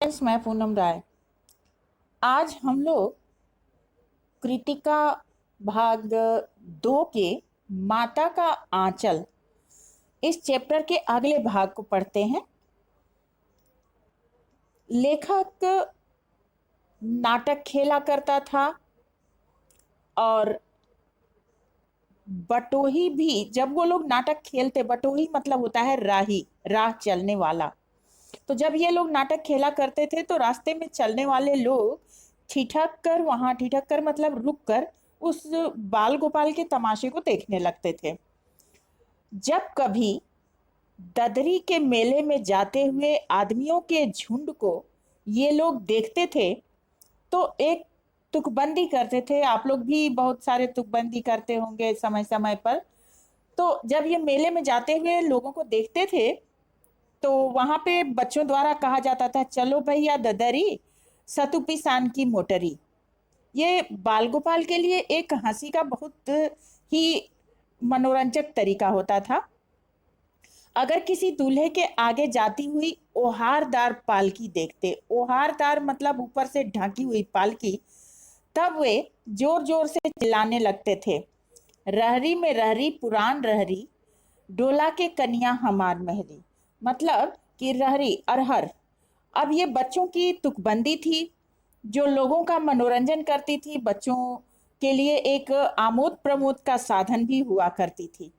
Friends, मैं पूनम राय। आज हम लोग कृतिका भाग 2 के माता का आंचल इस चैप्टर के अगले भाग को पढ़ते हैं। लेखक नाटक खेला करता था और बटोही भी, जब वो लोग नाटक खेलते, बटोही मतलब होता है राही, राह चलने वाला। तो जब ये लोग नाटक खेला करते थे तो रास्ते में चलने वाले लोग ठिठक कर, वहां ठिठक कर मतलब रुक कर उस बाल गोपाल के तमाशे को देखने लगते थे। जब कभी ददरी के मेले में जाते हुए आदमियों के झुंड को ये लोग देखते थे तो एक तुकबंदी करते थे। आप लोग भी बहुत सारे तुकबंदी करते होंगे समय समय पर। तो जब ये मेले में जाते हुए लोगों को देखते थे तो वहां पे बच्चों द्वारा कहा जाता था, चलो भैया ददरी, सतुपी सान की मोटरी। ये बाल गोपाल के लिए एक हंसी का बहुत ही मनोरंजक तरीका होता था। अगर किसी दूल्हे के आगे जाती हुई ओहारदार पालकी देखते, ओहारदार मतलब ऊपर से ढकी हुई पालकी, तब वे जोर जोर से चिल्लाने लगते थे, रहरी में रहरी पुरान रहरी, डोला के कन्या हमार महरी। मतलब कि रहरी अरहर। अब ये बच्चों की तुकबंदी थी जो लोगों का मनोरंजन करती थी, बच्चों के लिए एक आमोद प्रमोद का साधन भी हुआ करती थी।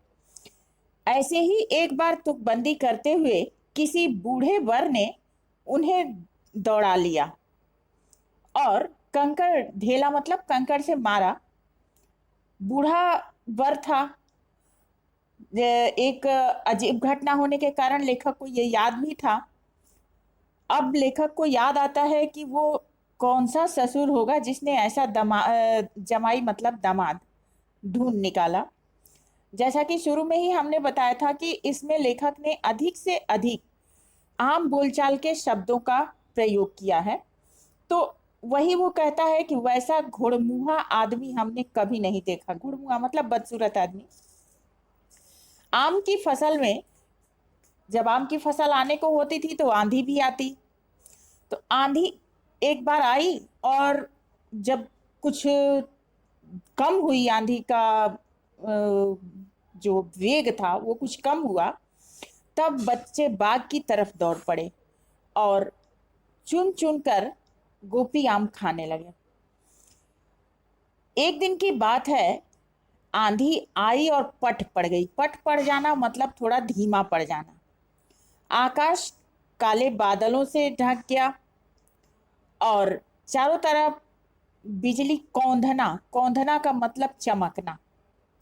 ऐसे ही एक बार तुकबंदी करते हुए किसी बूढ़े वर ने उन्हें दौड़ा लिया और कंकड़ ढेला, मतलब कंकड़ से मारा। बूढ़ा वर था। एक अजीब घटना होने के कारण लेखक को ये याद भी था। अब लेखक को याद आता है कि वो कौन सा ससुर होगा जिसने ऐसा जमाई मतलब दामाद ढूंढ निकाला। जैसा कि शुरू में ही हमने बताया था कि इसमें लेखक ने अधिक से अधिक आम बोलचाल के शब्दों का प्रयोग किया है। तो वही वो कहता है कि वैसा घोड़मुहा आदमी हमने कभी नहीं देखा। घोड़मुहा मतलब बदसूरत आदमी। आम की फसल में जब आम की फसल आने को होती थी तो आंधी भी आती। तो आंधी एक बार आई और जब कुछ कम हुई, आंधी का जो वेग था वो कुछ कम हुआ, तब बच्चे बाग की तरफ दौड़ पड़े और चुन चुन कर गोपी आम खाने लगे। एक दिन की बात है, आंधी आई और पट पड़ गई। पट पड़ जाना मतलब थोड़ा धीमा पड़ जाना। आकाश काले बादलों से ढक गया और चारों तरफ बिजली कौंधना, कौंधना का मतलब चमकना,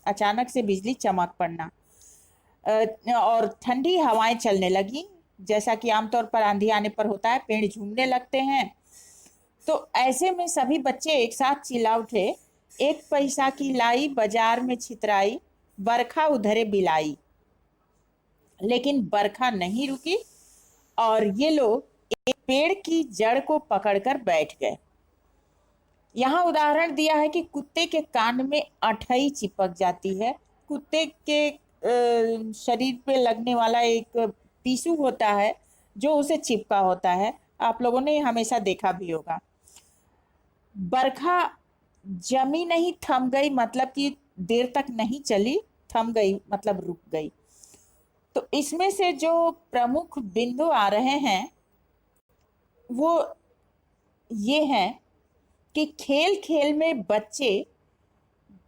अचानक से बिजली चमक पड़ना। और ठंडी हवाएं चलने लगी। जैसा कि आमतौर पर आंधी आने पर होता है, पेड़ झूमने लगते हैं। तो ऐसे में सभी बच्चे एक साथ चिल्ला उठे, एक पैसा की लाई बाजार में छितराई, बरखा उधरे बिलाई। लेकिन बरखा नहीं रुकी और ये लोग एक पेड़ की जड़ को पकड़कर बैठ गए। यहाँ उदाहरण दिया है कि कुत्ते के कान में अठई चिपक जाती है। कुत्ते के शरीर पे लगने वाला एक टिश्यू होता है जो उसे चिपका होता है। आप लोगों ने हमेशा देखा भी होगा। बरखा जमी नहीं, थम गई, मतलब कि देर तक नहीं चली, थम गई मतलब रुक गई। तो इसमें से जो प्रमुख बिंदु आ रहे हैं वो ये हैं कि खेल खेल में बच्चे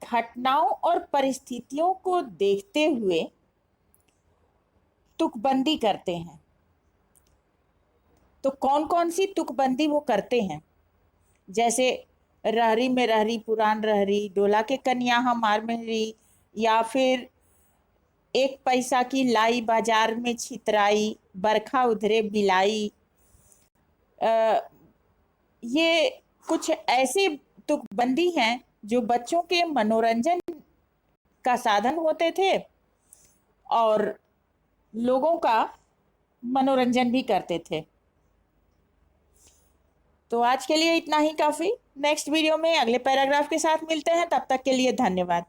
घटनाओं और परिस्थितियों को देखते हुए तुकबंदी करते हैं। तो कौन कौन सी तुकबंदी वो करते हैं? जैसे रहरी में रहरी पुरान रहरी, डोला के कन्या हमार महरी, या फिर एक पैसा की लाई बाजार में छितराई, बरखा उधरे बिलाई। ये कुछ ऐसी तुकबंदी हैं जो बच्चों के मनोरंजन का साधन होते थे और लोगों का मनोरंजन भी करते थे। तो आज के लिए इतना ही काफी। नेक्स्ट वीडियो में अगले पैराग्राफ के साथ मिलते हैं। तब तक के लिए धन्यवाद।